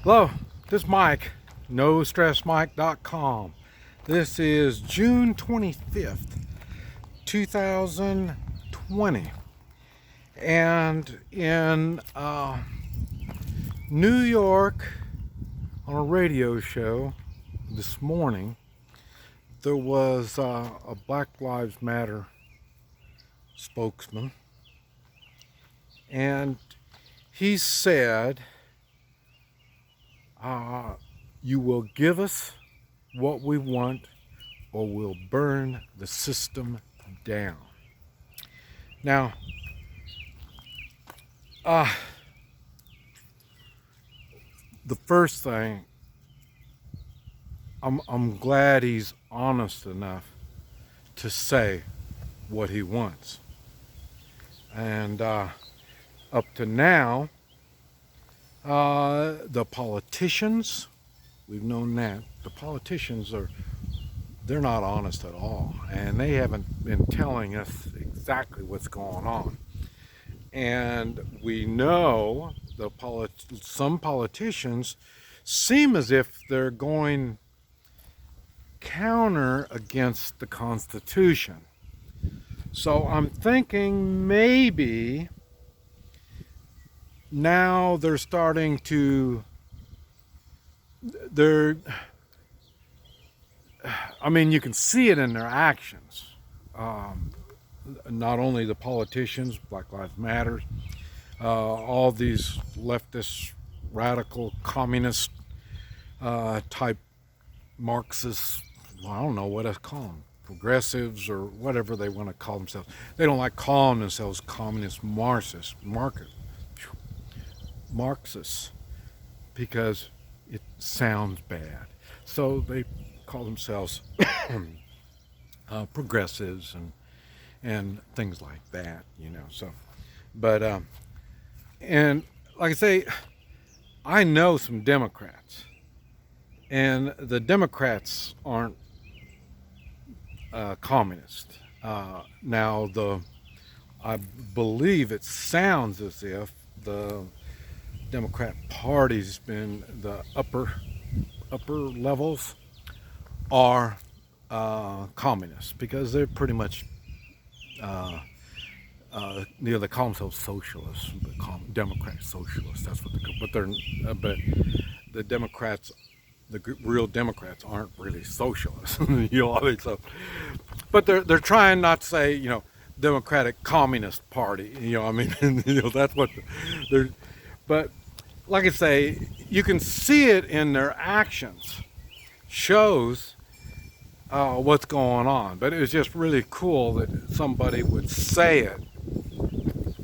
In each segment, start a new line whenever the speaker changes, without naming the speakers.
Hello, this is Mike, NoStressMike.com. This is June 25th, 2020. And in New York, on a radio show this morning, there was a Black Lives Matter spokesman. And he said, you will give us what we want or we'll burn the system down. Now, the first thing, I'm glad he's honest enough to say what he wants. And up to now, the politicians, we've known that the politicians they're not honest at all, and they haven't been telling us exactly what's going on. And we know some politicians seem as if they're going counter against the Constitution. So I'm thinking maybe now they're starting to, you can see it in their actions. Not only the politicians, Black Lives Matter, all these leftist, radical, communist type Marxists, I don't know what to call them, progressives or whatever they want to call themselves. They don't like calling themselves communist Marxists, because it sounds bad. So they call themselves progressives and things like that, So, but and like I say, I know some Democrats, and the Democrats aren't communist. Now, I believe it sounds as if the Democrat Party's been the upper levels are communists, because they're pretty much they call themselves socialists, Democrat socialists. That's what they call. But the Democrats, the real Democrats, aren't really socialists. So, but they're trying not to say Democratic Communist Party. That's what they're. But like I say, you can see it in their actions. Shows what's going on. But it was just really cool that somebody would say it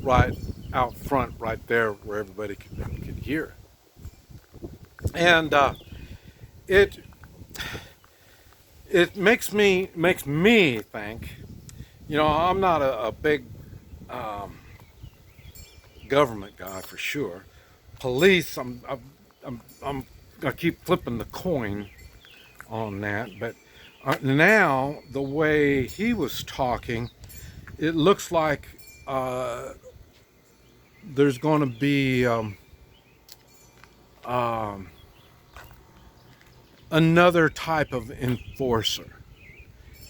right out front, right there, where everybody could hear it. And it makes me think. I'm not a big government guy for sure. Police, I keep flipping the coin on that, but now the way he was talking, it looks like there's going to be another type of enforcer.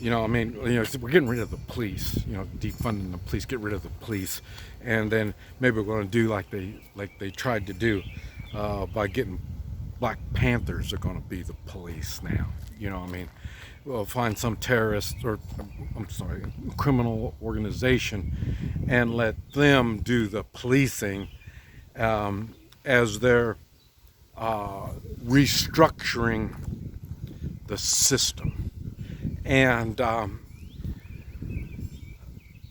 We're getting rid of the police, defunding the police, get rid of the police, and then maybe we're going to do like they tried to do by getting Black Panthers are going to be the police now. We'll find some terrorist criminal organization and let them do the policing as they're restructuring the system. And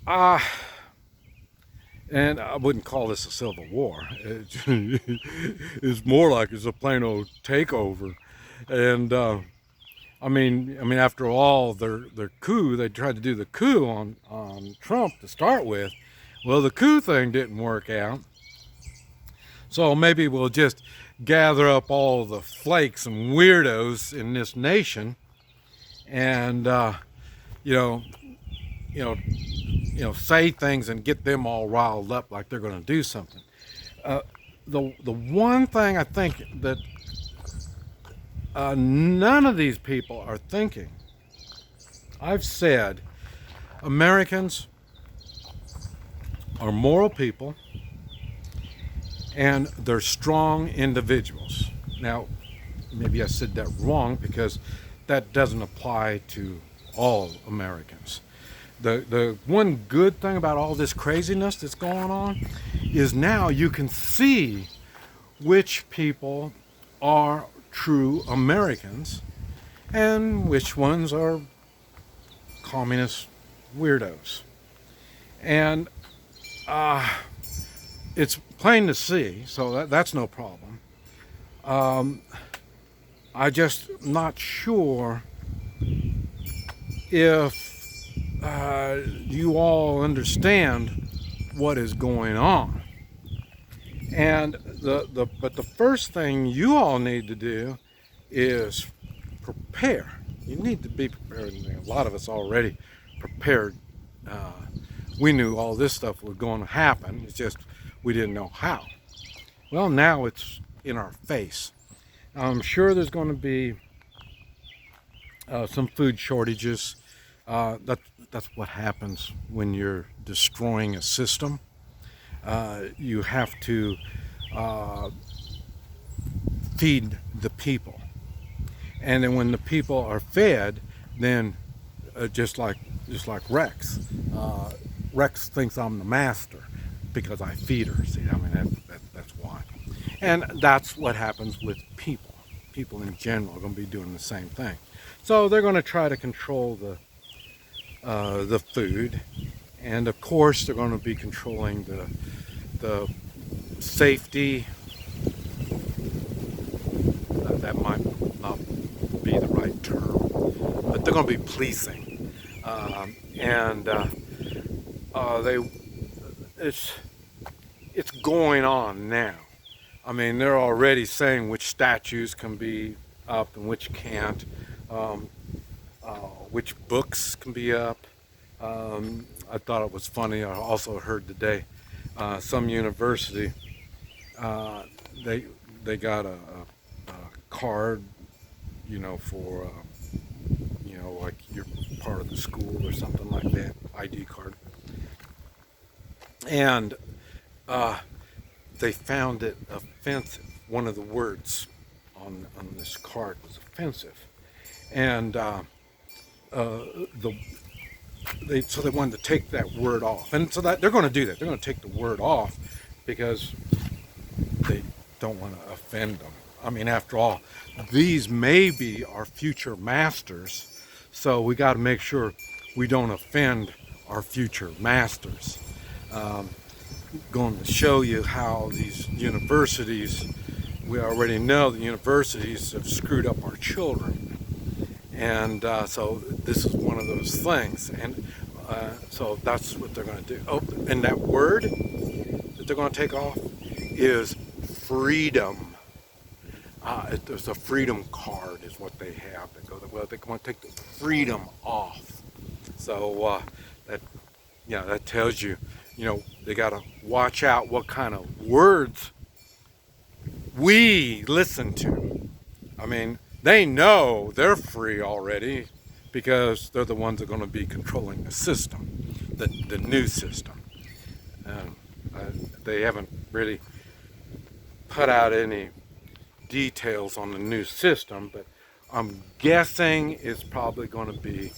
I wouldn't call this a civil war. It's more like it's a plain old takeover. And after all, their coup, they tried to do the coup on Trump to start with. Well, the coup thing didn't work out. So maybe we'll just gather up all the flakes and weirdos in this nation and say things and get them all riled up like they're going to do something. The one thing I think that none of these people are thinking. I've said Americans are moral people and they're strong individuals. Now, maybe I said that wrong because that doesn't apply to all Americans. The one good thing about all this craziness that's going on is now you can see which people are true Americans and which ones are communist weirdos. And it's plain to see, so that's no problem. I just not sure if you all understand what is going on. And but the first thing you all need to do is prepare. You need to be prepared. A lot of us already prepared. We knew all this stuff was going to happen. It's just we didn't know how. Well, now it's in our face. I'm sure there's going to be some food shortages. That's what happens when you're destroying a system. You have to feed the people, and then when the people are fed, then just like Rex, Rex thinks I'm the master because I feed her. See, I mean that's why, and that's what happens with people. People in general are going to be doing the same thing. So they're going to try to control the food, and of course they're going to be controlling the safety. That might not be the right term, but they're going to be policing, it's going on now. I mean, they're already saying which statues can be up and which can't, which books can be up. I thought it was funny. I also heard today some university they got a card, for like you're part of the school or something like that, ID card, and they found it offensive. One of the words on this card was offensive, and so they wanted to take that word off, and so that they're going to do that. They're going to take the word off because they don't want to offend them. I mean, after all, these may be our future masters, so we got to make sure we don't offend our future masters. Going to show you how these universities, we already know the universities have screwed up our children, and so this is one of those things, and so that's what they're going to do. Oh, and that word that they're going to take off is freedom. There's a freedom card is what they have. They want to take the freedom off. So that tells you, they got to watch out what kind of words we listen to. I mean, they know they're free already because they're the ones that are going to be controlling the system, the new system. They haven't really put out any details on the new system, but I'm guessing it's probably going to be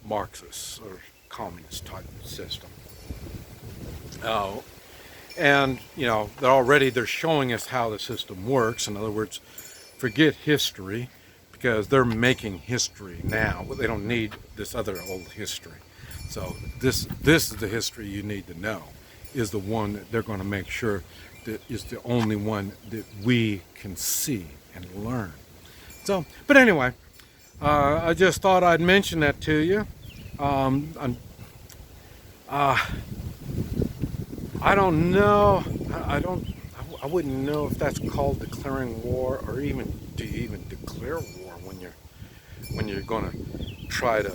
Marxist or communist type system. And they're showing us how the system works. In other words, forget history, because they're making history now. They don't need this other old history. So this is the history you need to know, is the one that they're going to make sure that is the only one that we can see and learn. So, but anyway, I just thought I'd mention that to you. I don't know. I wouldn't know if that's called declaring war, or even do you even declare war when you're going to try to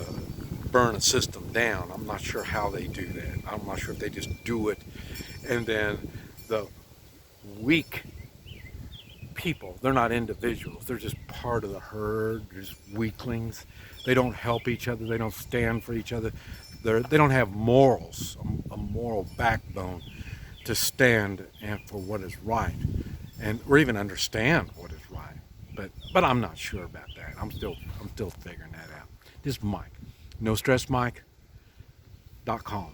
burn a system down. I'm not sure how they do that. I'm not sure if they just do it, and then the weak people. They're not individuals. They're just part of the herd. They're just weaklings. They don't help each other. They don't stand for each other. They don't have morals, a moral backbone to stand and for what is right, and or even understand what is right. But I'm not sure about that. I'm still figuring that out. This is Mike. NoStressMike.com.